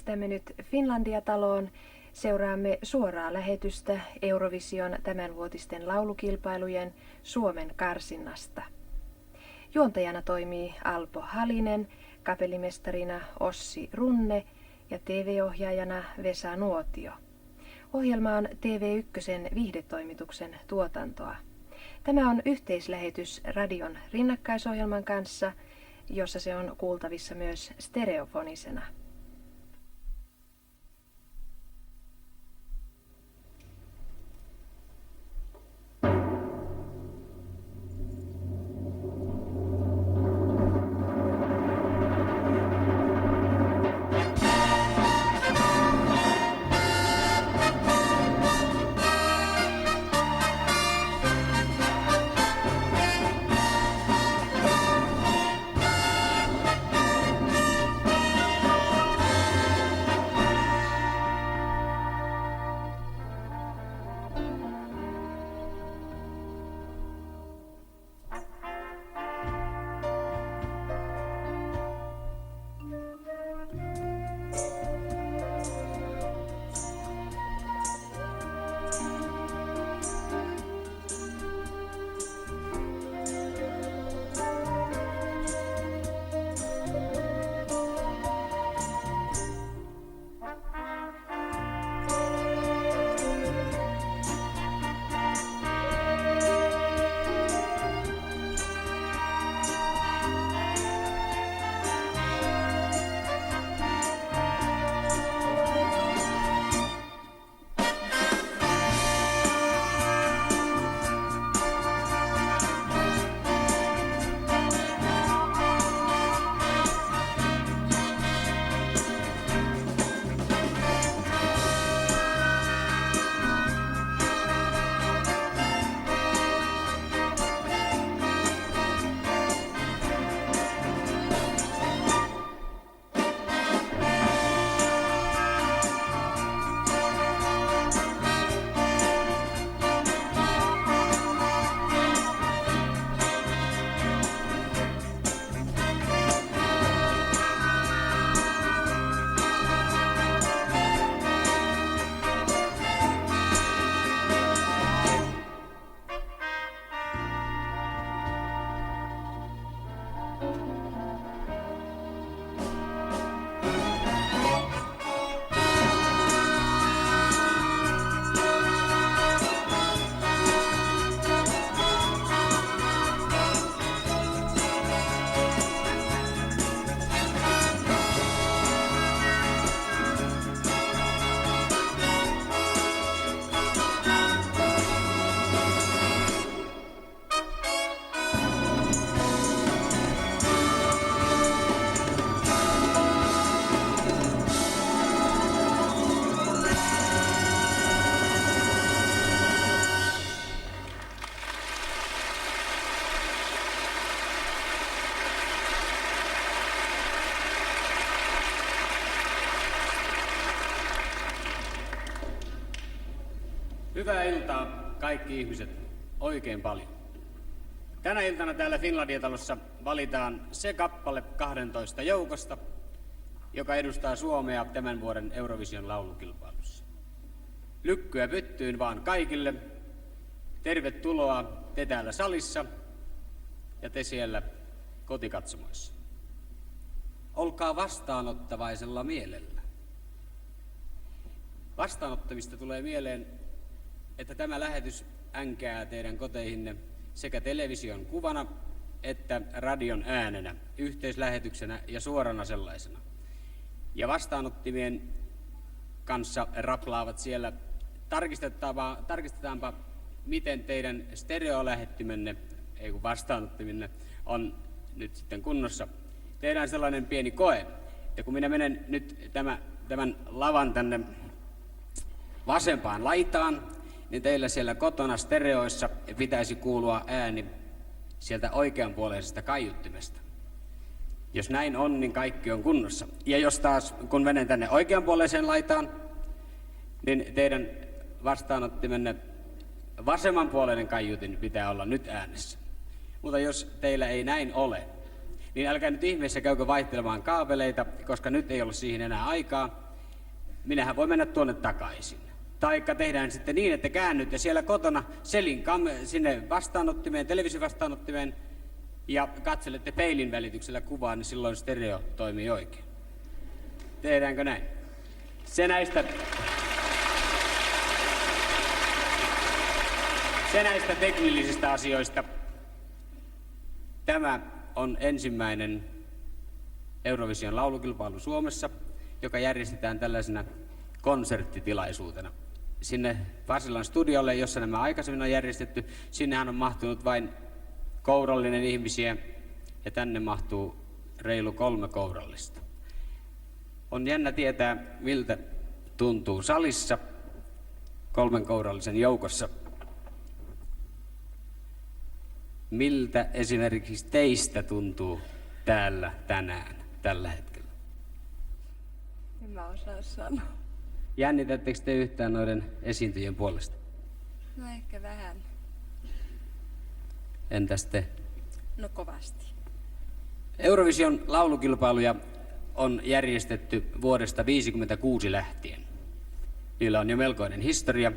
äänestämme nyt Finlandia-taloon. Seuraamme suoraa lähetystä Eurovision tämänvuotisten laulukilpailujen Suomen karsinnasta. Juontajana toimii Alpo Halinen, kapellimestarina Ossi Runne ja TV-ohjaajana Vesa Nuotio. Ohjelma on TV1 viihdetoimituksen tuotantoa. Tämä on yhteislähetys radion rinnakkaisohjelman kanssa, jossa se on kuultavissa myös stereofonisena. Hyvää iltaa kaikki ihmiset oikein paljon. Tänä iltana täällä Finlandia-talossa valitaan se kappale 12 joukosta, joka edustaa Suomea tämän vuoden Eurovision laulukilpailussa. Lykkyä pyttyyn vaan kaikille. Tervetuloa te täällä salissa ja te siellä kotikatsomoissa. Olkaa vastaanottavaisella mielellä. Vastaanottamista tulee mieleen, että tämä lähetys änkää teidän koteihinne sekä television kuvana että radion äänenä, yhteislähetyksenä ja suorana sellaisena. Ja vastaanottimien kanssa raplaavat siellä. Tarkistetaanpa, miten teidän stereolähettimenne, ei kun vastaanottiminne, on nyt sitten kunnossa. Tehdään sellainen pieni koe, ja kun minä menen nyt tämän lavan tänne vasempaan laitaan, niin teillä siellä kotona stereoissa pitäisi kuulua ääni sieltä oikeanpuoleisesta kaiuttimesta. Jos näin on, niin kaikki on kunnossa. Ja jos taas, kun menen tänne oikeanpuoleiseen laitaan, niin teidän vastaanottimenne vasemmanpuoleinen kaiutin pitää olla nyt äänessä. Mutta jos teillä ei näin ole, niin älkää nyt ihmeessä käykö vaihtelemaan kaapeleita, koska nyt ei ole siihen enää aikaa. minähän voi mennä tuonne takaisin. Taikka tehdään sitten niin, että käännytte siellä kotona sinne vastaanottimeen, televisiovastaanottimeen ja katselette peilin välityksellä kuvaa, niin silloin stereo toimii oikein. Tehdäänkö näin? Se näistä teknillisistä asioista. Tämä on ensimmäinen Eurovision laulukilpailu Suomessa, joka järjestetään tällaisena konserttitilaisuutena. Sinne Pasilan studiolle, jossa nämä aikaisemmin on järjestetty, sinnehän on mahtunut vain kourallinen ihmisiä ja tänne mahtuu reilu 3 kourallista. On jännä tietää, miltä tuntuu salissa 3 kourallisen joukossa. Miltä esimerkiksi teistä tuntuu täällä tänään, tällä hetkellä? En mä osaa sanoa. Jännitättekö te yhtään noiden esiintyjien puolesta? No ehkä vähän. Entäs te? No kovasti. Eurovision laulukilpailuja on järjestetty vuodesta 1956 lähtien. Niillä on jo melkoinen historia,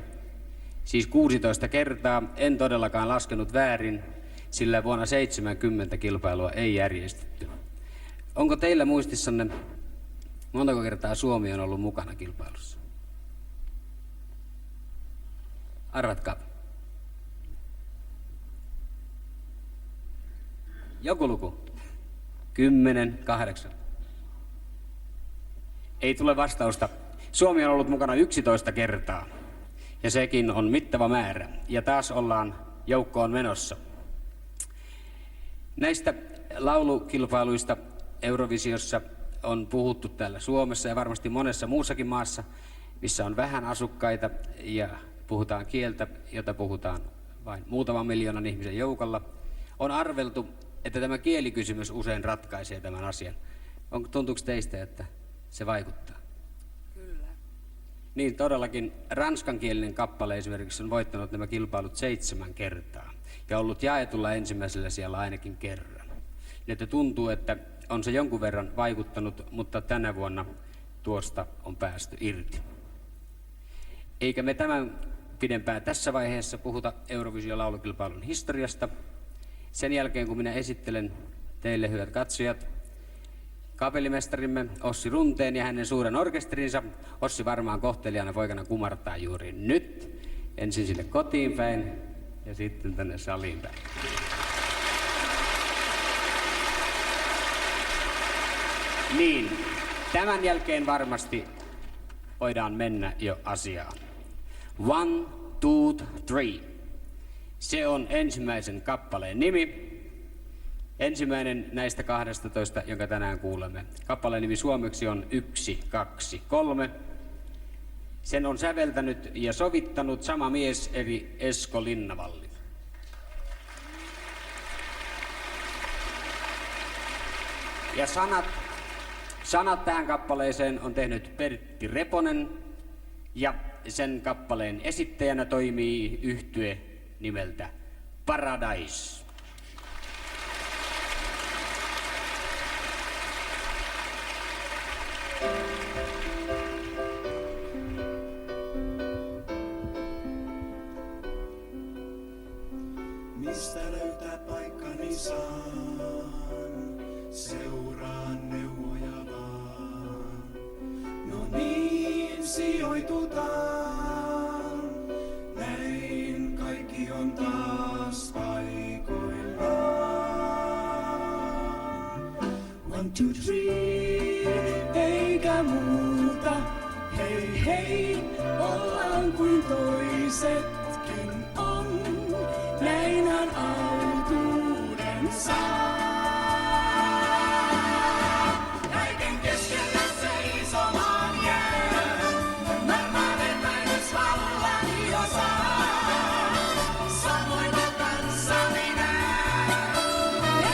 siis 16 kertaa, en todellakaan laskenut väärin, sillä vuonna 70 kilpailua ei järjestetty. Onko teillä muistissanne, montako kertaa Suomi on ollut mukana kilpailussa? Arvatkaa. Joku luku. 10, 8. Ei tule vastausta. Suomi on ollut mukana 11 kertaa. Ja sekin on mittava määrä. Ja taas ollaan joukkoon menossa. Näistä laulukilpailuista Eurovisiossa on puhuttu täällä Suomessa ja varmasti monessa muussakin maassa, missä on vähän asukkaita ja puhutaan kieltä, jota puhutaan vain muutaman miljoonan ihmisen joukolla. On arveltu, että tämä kielikysymys usein ratkaisee tämän asian. Tuntuuko teistä, että se vaikuttaa? Kyllä. Niin todellakin ranskankielinen kappale esimerkiksi on voittanut nämä kilpailut 7 kertaa ja ollut jaetulla ensimmäisellä siellä ainakin kerran. Ja että tuntuu, että on se jonkun verran vaikuttanut, mutta tänä vuonna tuosta on päästy irti. Eikä me tämän pidempään tässä vaiheessa puhuta Eurovision laulukilpailun historiasta. Sen jälkeen, kun minä esittelen teille, hyvät katsojat, kapellimestarimme Ossi Runteen ja hänen suuren orkesterinsa. Ossi varmaan kohteliaana poikana kumartaa juuri nyt. Ensin sinne kotiin päin ja sitten tänne saliin päin. Niin, tämän jälkeen varmasti voidaan mennä jo asiaan. 1, 2, 3. Se on ensimmäisen kappaleen nimi. Ensimmäinen näistä 12, jonka tänään kuulemme. Kappaleen nimi suomeksi on 1, 2, 3. Sen on säveltänyt ja sovittanut sama mies eli Esko Linnavalli. Ja sanat tähän kappaleeseen on tehnyt Pertti Reponen ja sen kappaleen esittäjänä toimii yhtye nimeltä Paradise. Mistä löytää paikkani saan, seuraan neuvoja vaan. No niin, sijoitutaan, näin kaikki on taas paikoillaan. 1, 2, 3, eikä muuta, hei hei, ollaan kuin toisetkin on. Näinhän autuuden saa. Kaiken keskellä seisomaan jää. Marmanen väinös vallani jo saa. Samoin on kanssani nää.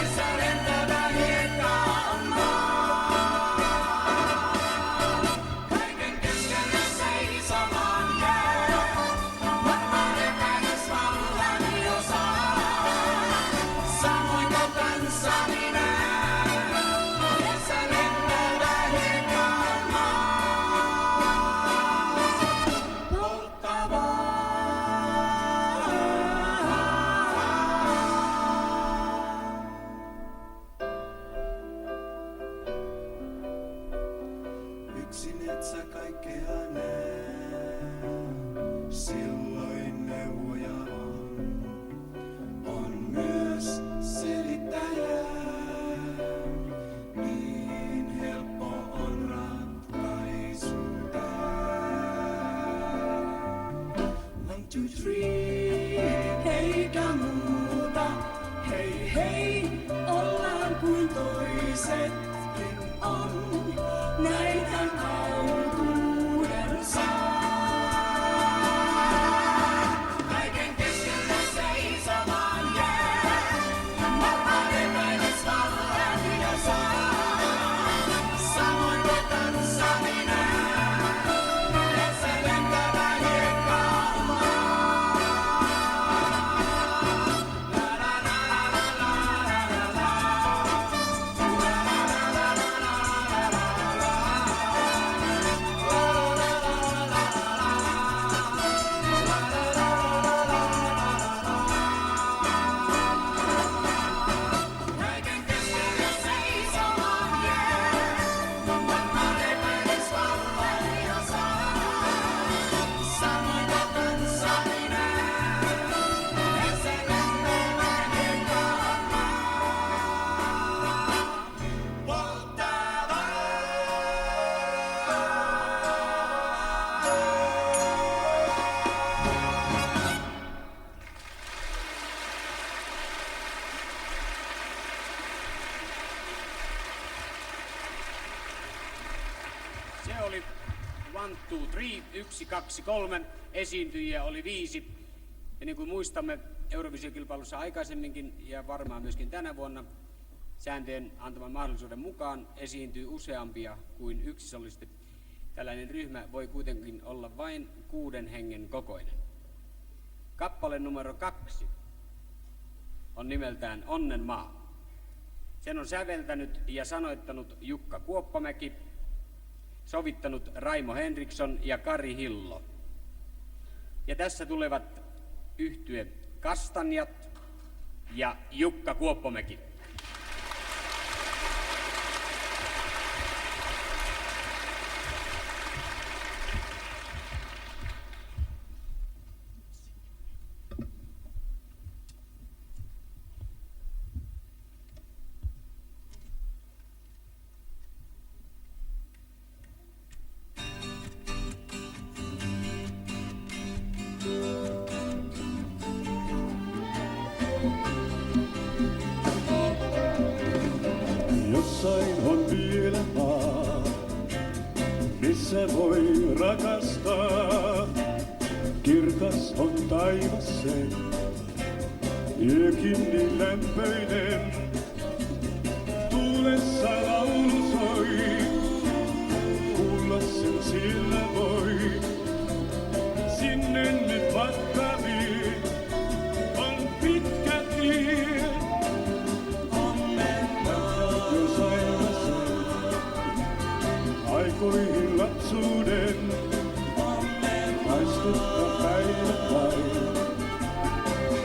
Missä lentävä hiekka on maa. Kaiken keskellä seisomaan jää. Marmanen väinös vallani jo saa. 1, 2, 3, 1, 2, 3. Esiintyjiä oli 5. Ja niin kuin muistamme Eurovisio-kilpailussa aikaisemminkin ja varmaan myöskin tänä vuonna, sääntöjen antaman mahdollisuuden mukaan esiintyy useampia kuin yksi solisti. Tällainen ryhmä voi kuitenkin olla vain 6 hengen kokoinen. Kappale numero 2 on nimeltään Onnenmaa. Sen on säveltänyt ja sanoittanut Jukka Kuoppamäki, sovittanut Raimo Henriksson ja Kari Hillo. Ja tässä tulevat yhtye Kastanjat ja Jukka Kuoppamäki. Jossain on vielä maa, missä voi rakastaa. Kirkas on taivas se, yökin niin lämpöinen. Tuulessa laulu soi, kuulla sen sillä voi. Sinne nyt matka vie, on pitkä tie. Jos aina sen aikoihin lapsuuden haistutta päiväpäin,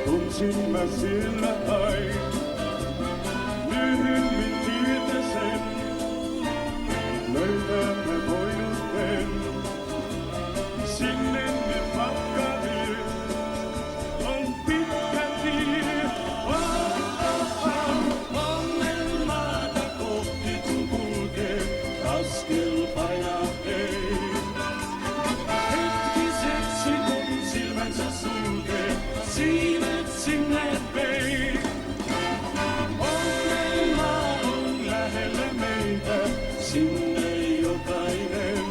tunsin mä sillä ain. Myöhemmin tietä sen, löytää mä voinut en. Sinne nyt matka vie, on pitkä tie. Onnenmaata kohti kun kulkee, askel painaa ei. Hetkiseksi kun silmänsä sulkee, siivet sinne vei. Onnenmaa on lähellä meitä, sinne jokainen.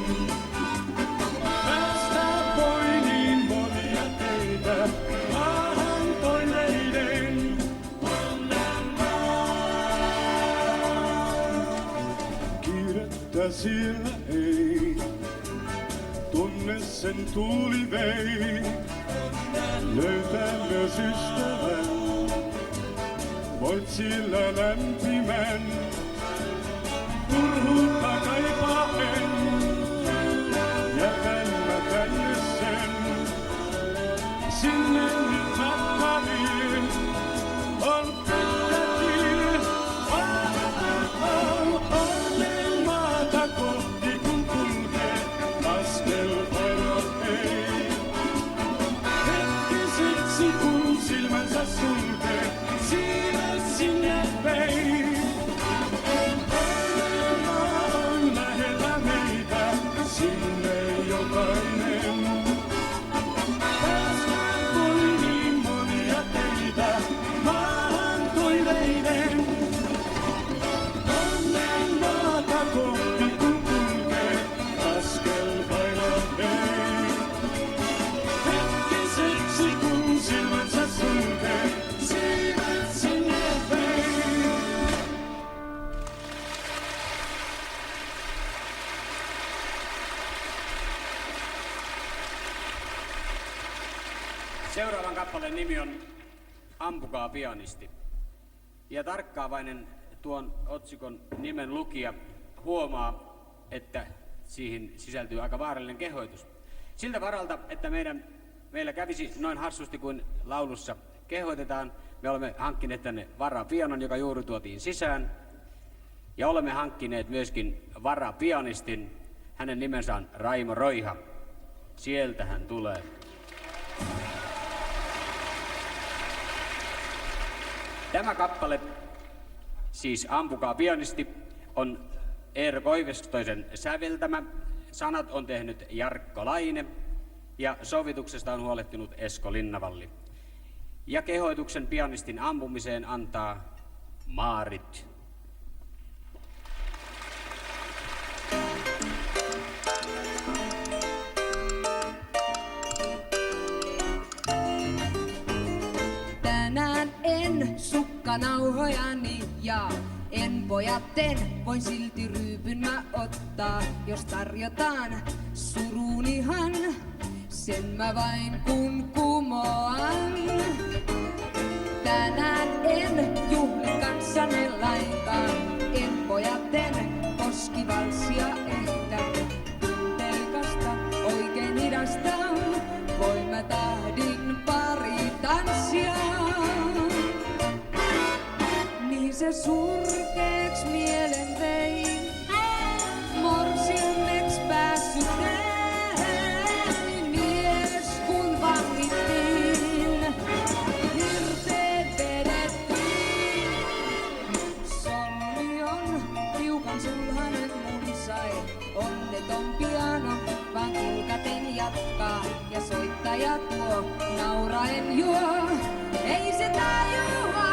Päästä voi niin monia teitä, maahan toiveiden. Kiirettä siellä ei, tunne sen tuuli vei. Löytää myös ystävän, voit sillä lämpimän. Turhuutta kaipaaen, jätän mä tänne sen. Sinne nyt matka vie, on pitkä tie. Onnenmaata kohti kun kulkee, askel painaa ei. Hetkiseksi kun silmänsä sulkee, siivet sinne vei. Onnenmaa on lähellä meitä, sinne jokainen. Päästään voi niin monia teitä, maahan toiveiden. Onnenmaata kohti kun kulkee, askel painaa ei. Hetkiseksi kun silmänsä sulkee, siivet sinne vei. Seuraavan kappaleen nimi on Ampukaa pianisti. Ja tarkkaavainen tuon otsikon nimen lukija huomaa, että siihen sisältyy aika vaarallinen kehoitus. Siltä varalta, että meillä kävisi noin hassusti kuin laulussa kehoitetaan, me olemme hankkineet tänne varapianon, joka juuri tuotiin sisään. Ja olemme hankkineet myöskin varapianistin. Hänen nimensä on Raimo Roiha. Sieltä hän tulee. Tämä kappale, siis Ampukaa pianisti, on Eero Koivistoisen säveltämä. Sanat on tehnyt Jarkko Laine ja sovituksesta on huolehtinut Esko Linnavalli. Ja kehoituksen pianistin ampumiseen antaa Maarit. jalkanauhojani ja en pojatten, voin silti ryypyn mä ottaa, jos tarjotaan surunihan, sen mä vain kun kumoan. Tänään en juhli kanssanne lainkaan, en pojatten koskivalssia ehkä. Telkasta oikein hidasta, voin mä tahdin pari tanssia. Niin se surkeeks mielen vei, morsiameks päässyt ei, mies kun vangittiin, hirteet vedettiin. Solmi on tiukan sulhanen mun sai, onneton piano vaan kulkaten jatkaa ja soittaja tuo nauraen juo, ei se tajua.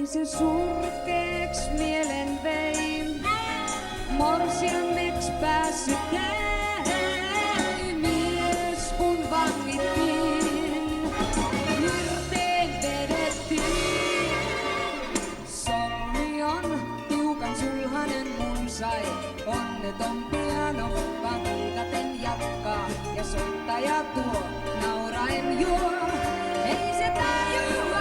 Se surkeeks mielen vei, morsiameks päässyt ei, mies kun vangittiin, hirteen vedettiin. Solmi on tiukan sulhanen mun sai, onneton piano vaan kulkaten jatkaa ja soittaja tuo nauraen juo, ei se tajua.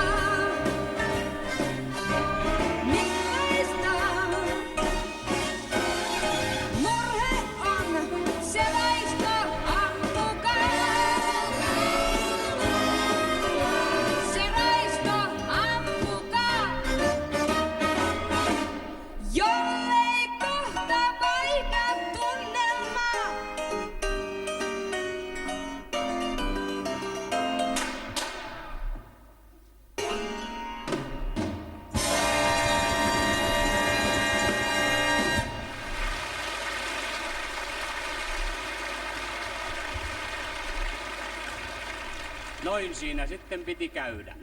Noin siinä sitten piti käydä.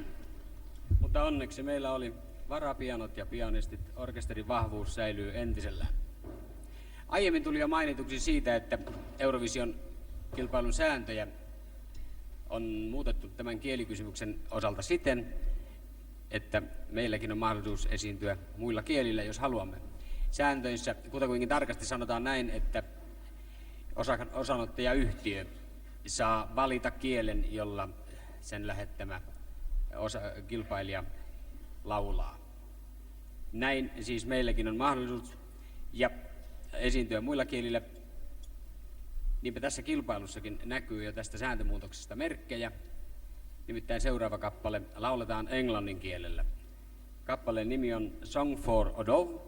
Mutta onneksi meillä oli varapianot ja pianistit, orkesterin vahvuus säilyy entisellään. Aiemmin tuli jo mainituksi siitä, että Eurovision kilpailun sääntöjä on muutettu tämän kielikysymyksen osalta siten, että meilläkin on mahdollisuus esiintyä muilla kielillä, jos haluamme. Sääntöissä kutakuinkin tarkasti sanotaan näin, että osanottajayhtiö saa valita kielen, jolla sen lähettämä kilpailija laulaa. Näin siis meilläkin on mahdollisuus ja esiintyä muilla kielillä. Niinpä tässä kilpailussakin näkyy jo tästä sääntömuutoksesta merkkejä. Nimittäin seuraava kappale lauletaan englannin kielellä. Kappaleen nimi on Song for a Dove.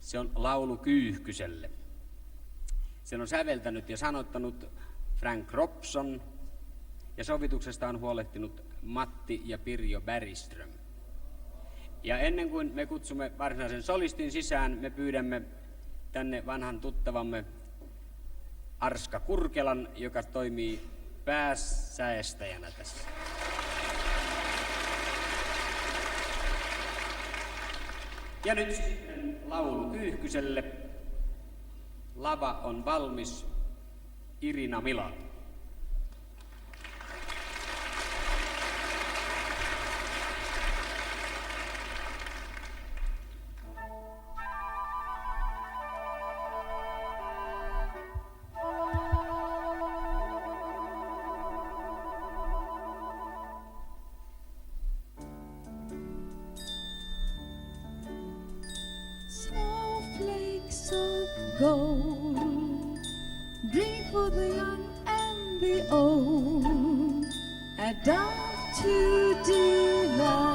Se on laulu kyyhkyselle. Sen on säveltänyt ja sanottanut Frank Robson ja sovituksesta on huolehtinut Matti ja Pirjo Bergström. Ja ennen kuin me kutsumme varsinaisen solistin sisään, me pyydämme tänne vanhan tuttavamme Arska Kurkelan, joka toimii pääsäestäjänä tässä. Ja nyt sitten laulu kyyhkyselle. Lava on valmis. Irina Milan. Snowflakes of gold, dream for the young and the old, a dove to delight,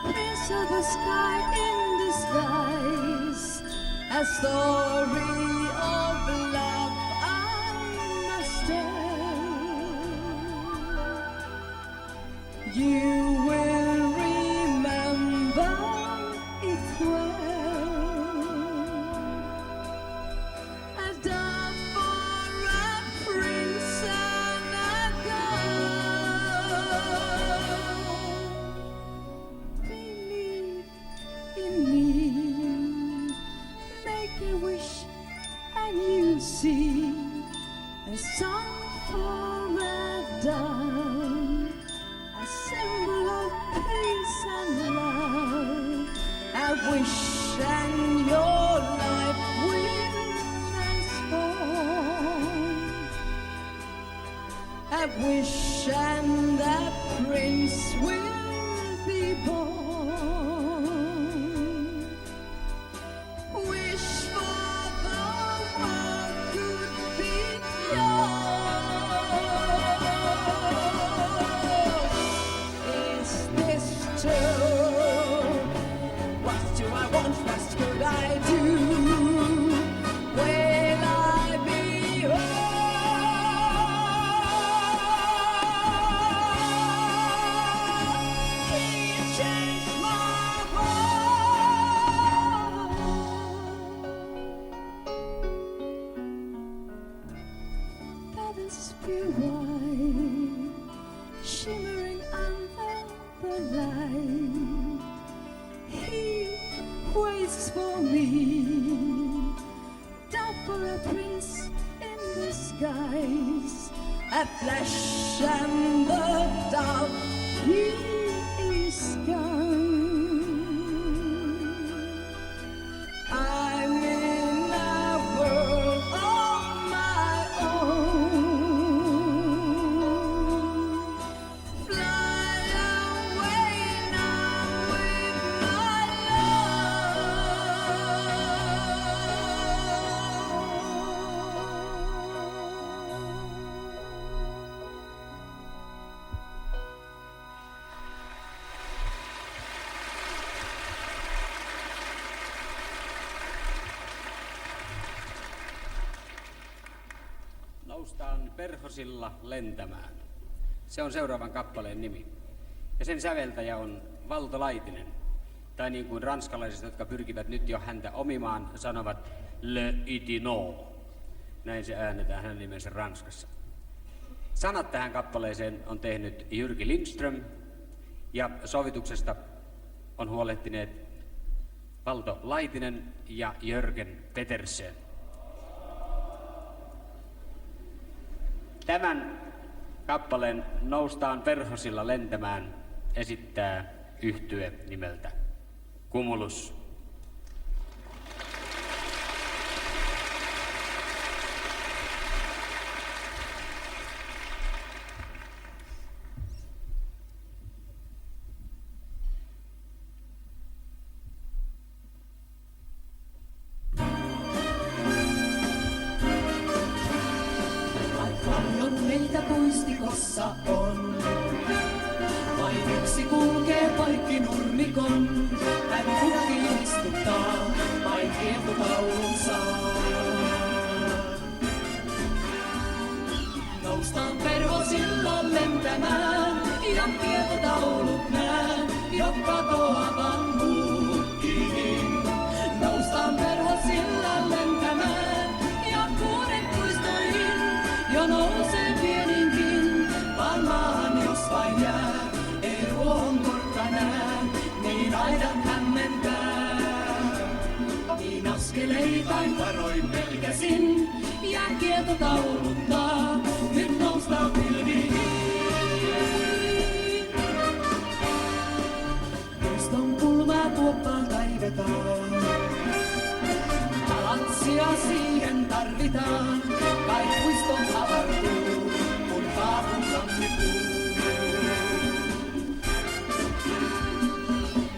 prince of the sky in disguise, a story of love I must tell. You will wish and your life will transform. I wish and that prince will be born. Wish for the world could be yours. Is this true? What do I want? What could I do? Will I be whole? He changed my heart. Feathers pure white, shimmering under the light. He waits for me, down for a prince in disguise. A flash and the dark, he is gone. I'm in a world of my own. Fly away now with my Noustaan perhosilla lentämään. Se on seuraavan kappaleen nimi. Ja sen säveltäjä on Valto Laitinen. Tai niin kuin ranskalaiset, jotka pyrkivät nyt jo häntä omimaan, sanovat Le Itino. Näin se äänetään hänen nimensä Ranskassa. Sanat tähän kappaleeseen on tehnyt Jyrki Lindström ja sovituksesta on huolehtineet Valto Laitinen ja Jörgen Petersen. Tämän kappaleen Noustaan perhosilla lentämään esittää yhtye nimeltä Cumulus. Paljon meitä puistikossa on. Vain yksi kulkee poikki nurmikon. Hän kukin istuttaa, vain kieputaulun saa. Noustaan perhosilla lentämään, ja kieputaulut näen, jo katoavan muutkin. Noustaan perhosilla lentämään, ja kuuden puistoihin, jo nousee pieninkin, vaan maahan jos vain jää. Ei ruohonkorkka näe, niin aidan hämmentää. Niin askeleitain varoin pelkäsin, ja kietotauluttaa, nyt noustaan pilviin. Puiston kulmaa tuoppaan kaivetaan. Balanssia siihen tarvitaan, kai puiston avartuu, kun kaapun tammikuu.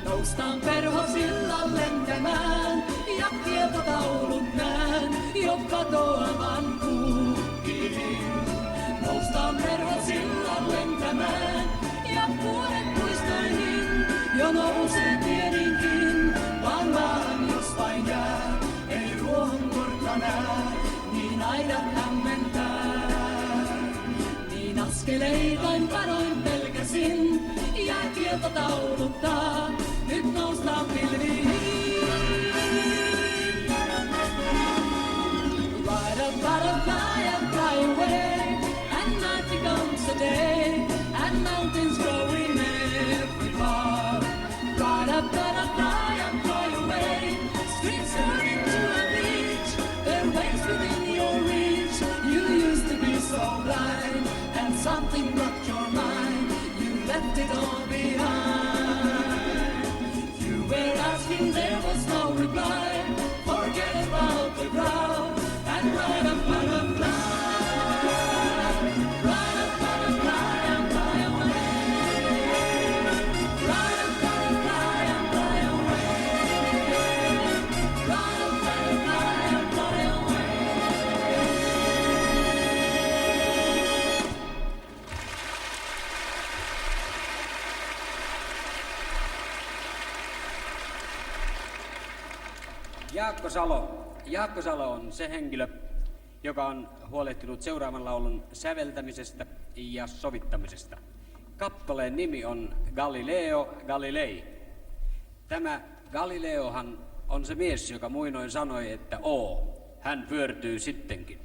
Noustaan perhosilla lentämään, ja kiepotaulut näen, jo katoavan kuukin. Noustaan perhosilla lentämään, ja kuuden puistoihin, jo nousee pieninkin, vaan maahan jos vain jää. Ei ruohonkorkka näe, niin aidan hämmentää. Niin askeleitain varoin pelkäsin, ja kietotauluttaa, nyt noustaan pilviin. Ride a butterfly and fly away, and night becomes a day, and mountains grow in every part. Ride a butterfly and fly away, streets turn into a beach, there are waves within your reach. You used to be so blind, and something blocked your mind, you left it all behind. Jaakko Salo on se henkilö, joka on huolehtinut seuraavan laulun säveltämisestä ja sovittamisesta. Kappaleen nimi on Galileo Galilei. Tämä Galileohan on se mies, joka muinoin sanoi, että hän pyörtyy sittenkin.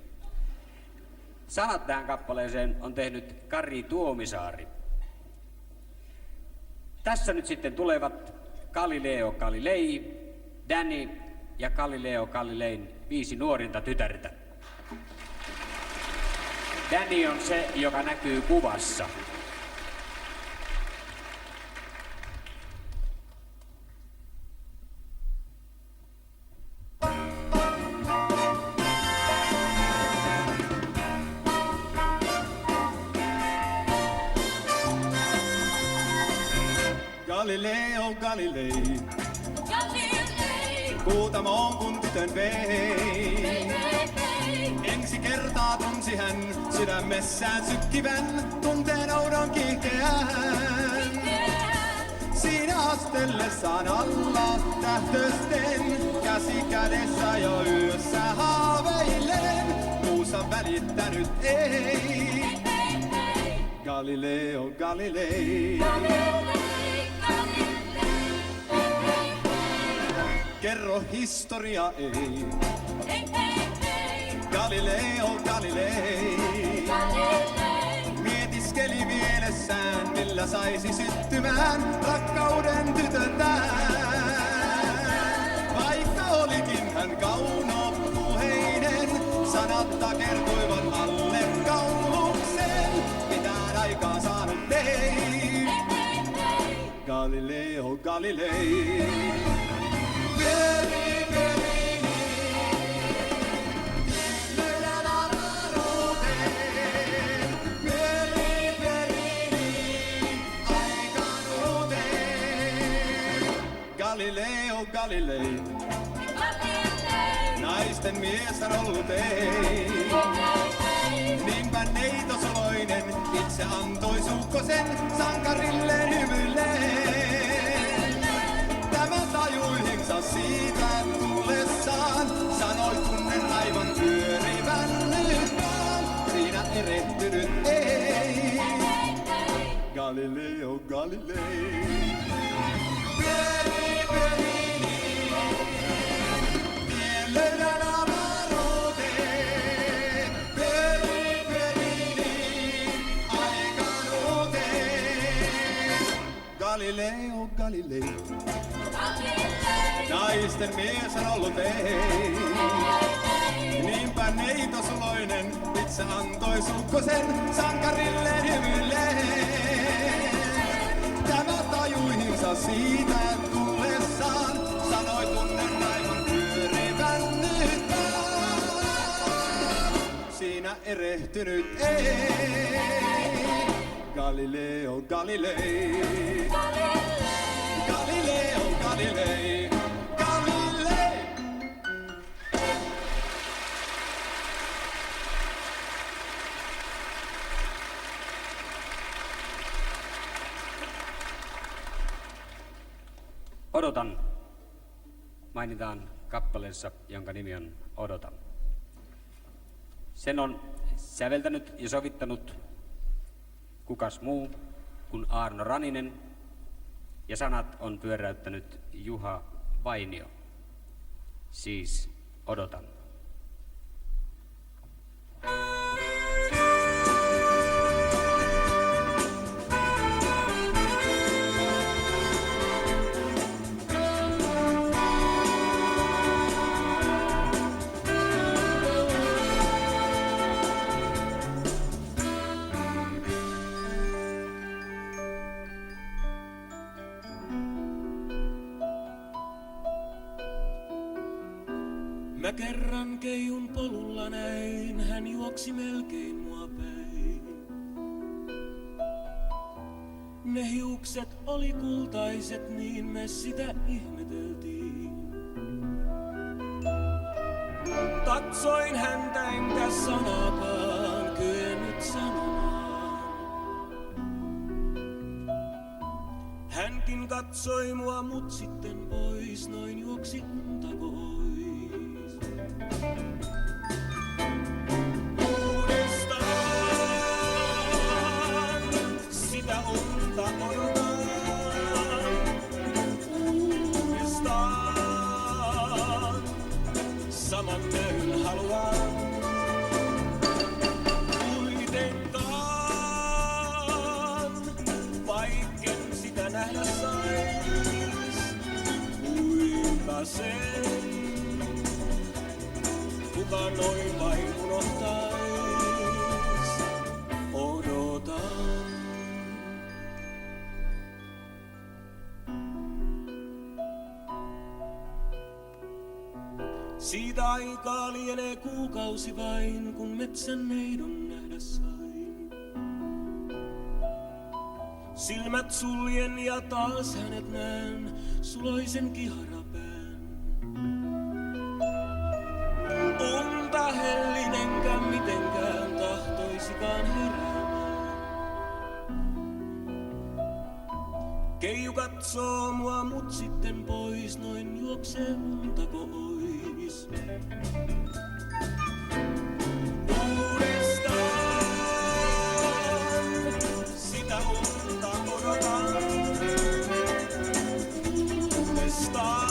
Sanat tähän kappaleeseen on tehnyt Kari Tuomisaari. Tässä nyt sitten tulevat Galileo Galilei, Danny ja Galileo Galilein 5 nuorinta tytärtä. Danny on se, joka näkyy kuvassa. Galileo Galilei, Kuutamoon kun tytön vei. Ensi kertaa tunsi hän sydämessään sykkivän tunteen oudon kiihkeän. Siinä astellessaan alla tähtösten, käsi kädessä jo yössä haaveillen. Kuussa välittänyt ei. Galileo Galilei. Kerro historia ei. Galileo Galilei. Mietiskeli mielessään, millä saisi syttymään rakkauden tytöntään. Vaikka olikin hän kaunopuheinen, sanatta kertoivat alle kaunuksen, mitään aikaa saanut ei. Galileo Galilei. Galileo Galilei, naisten mies on ollut ei. Niinpä neitosoloinen itse antoi suukkosen sankarilleen hymyilleen. Tämä tajuihinsa siitä tullessaan, sanoi tunnen aivan pyörivän nyt vaan. Siinä erehtynyt ei. Galileo Galilei. Galileo Galilei, naisten mies on ollut ei. Niinpä neitosuloinen itse antoi suukkosen sankarilleen hymyilleen. Tämä tajuihinsa siitä tullessaan, sanoi tunnen aivan pyörivän nyt vaan. Siinä erehtynyt ei. Galileo Galilei. Galileo Galilei. Galilei. Odotan mainitaan kappaleessa, jonka nimi on Odotan. Sen on säveltänyt ja sovittanut kukas muu kuin Aarno Raninen, ja sanat on pyöräyttänyt Juha Vainio. Siis Odotan. Mä kerran Keijun polulla näin, hän juoksi melkein mua päin. Ne hiukset oli kultaiset, niin me sitä ihmeteltiin. Katsoin häntä enkä sanakaan kyennyt sanomaan. Hän Äitin katsoi mua, mut sitten pois, noin juoksi unta pois. Uudestaan sitä unta odotan. Uudestaan saman näyn haluan. Kuitenkaan, vaikken sitä nähdä sais, kuinka sen, kuka noin vain unohtais, odotan. Siitä aikaa lienee kuukausi vain, kun metsän neidon nähdä sain. Silmät suljen ja taas hänet näen, suloisen kiharapään. Unta hellinenkään mitenkään tahtoisikaan heräämään. Keiju katsoo mua, mut sitten pois, noin juoksee unta pois. Uudestaan sitä unta odotan. Uudestaan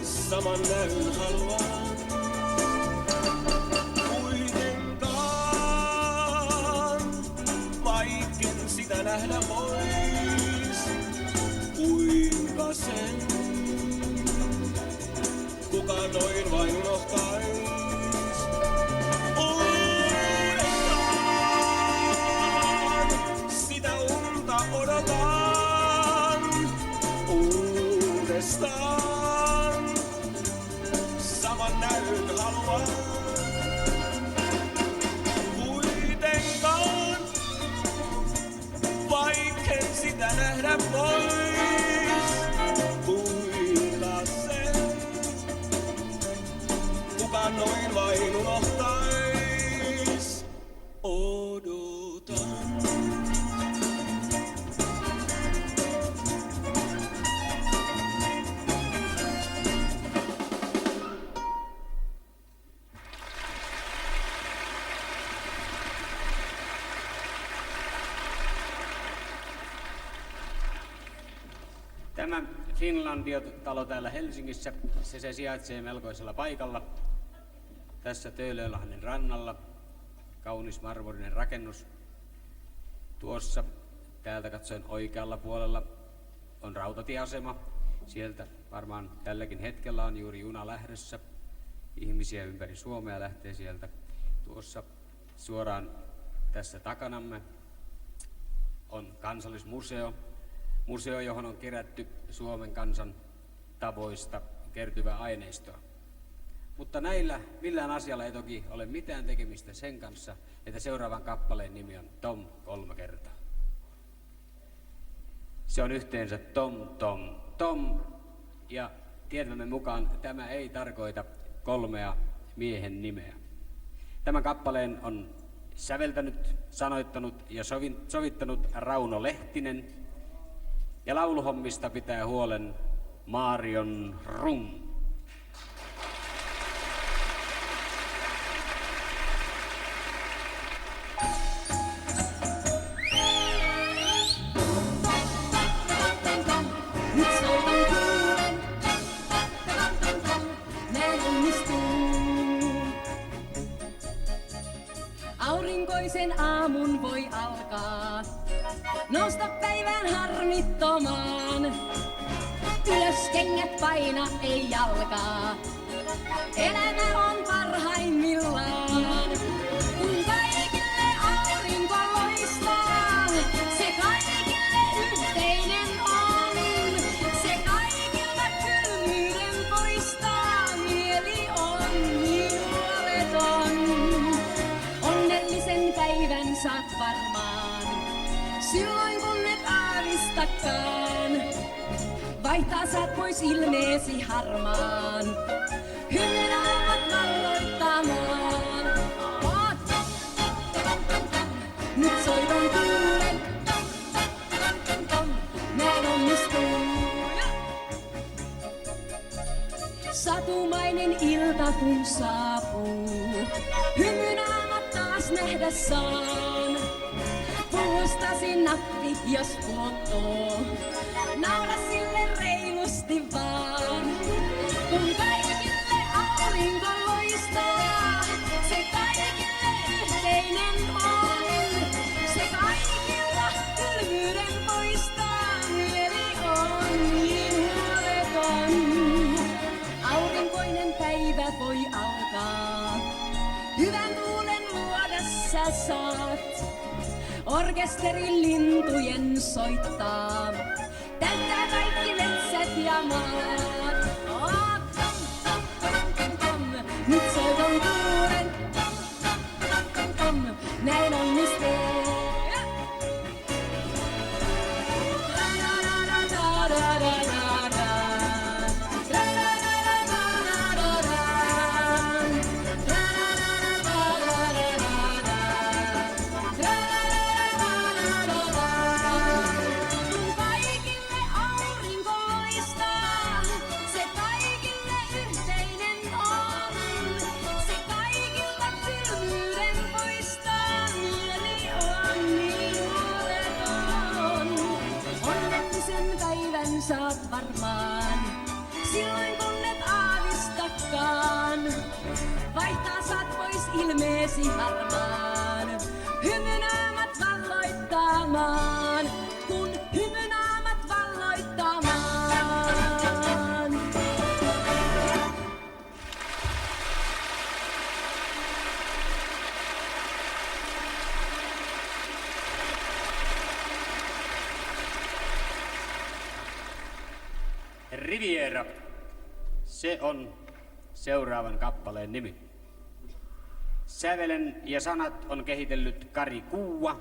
saman näyn haluan. Kuitenkaan, vaikken sitä nähdä vois, kuinka sen, kuka noin vain unohtais. Uudestaan sitä unta odotan. Uudestaan saman näyn haluan. Kuitenkaan, vaikken sitä nähdä vois, kuinka sen, kuka noin vain unohtais, odotan. Tämä Finlandia-talo täällä Helsingissä, se sijaitsee melkoisella paikalla. Tässä Töölönlahden rannalla, kaunis marmorinen rakennus. Tuossa, täältä katsoen oikealla puolella, on rautatieasema. Sieltä varmaan tälläkin hetkellä on juuri juna lähdössä. Ihmisiä ympäri Suomea lähtee sieltä. Tuossa suoraan tässä takanamme on Kansallismuseo. Museo, johon on kerätty Suomen kansan tavoista kertyvää aineistoa. Mutta näillä millään asialla ei toki ole mitään tekemistä sen kanssa, että seuraavan kappaleen nimi on Tom 3 kertaa. Se on yhteensä Tom, Tom, Tom, ja tiedämme mukaan tämä ei tarkoita 3 miehen nimeä. Tämän kappaleen on säveltänyt, sanoittanut ja sovittanut Rauno Lehtinen, ja lauluhommista pitää huolen Marion Rum. Aurinkoisen aamun voi alkaa, nousta päivän harmittomaan. Ylös kengät paina ei jalkaa, elämä on parhaimmillaan. Kun kaikille aurinko loistaa, se kaikille yhteinen on. Se kaikilta kylmyyden poistaa, mieli on niin huoleton. Onnellisen päivän saat varmaan, silloin kun et aavistakaan. Vaihtaa saat pois ilmeesi harmaan, hynnen aavat valloittamaan. Nyt soitan kuulen, kun saapuu. Hymynaamat taas nähdä saan. Puustasi nappi, jos puuttoo. Naura sille reilusti vaan. Kun kaikille aurinko loistaa, se kaikille yhteinen on. Se kaikilla kylmyyden poistaa, mieli on niin huoleton. Aurinkoinen päivä voi alkaa, hyvän tuulen luoda sä saat. Orkesterin lintujen soittaa, täyttää kaikki metsät ja maat. Oh, tom, tom, tom, tom, tom. Nyt soiton tuulen, tom, tom, tom, tom. Näin onnistuu. Saat varmaan, silloin kun et aavistakaan. Vaihtaa saat pois ilmeesi harmaan, hymynaamat valloittamaan, kun hymynaamat valloittamaan. Riviera. Se on seuraavan kappaleen nimi. Sävelen ja sanat on kehitellyt Kari Kuua.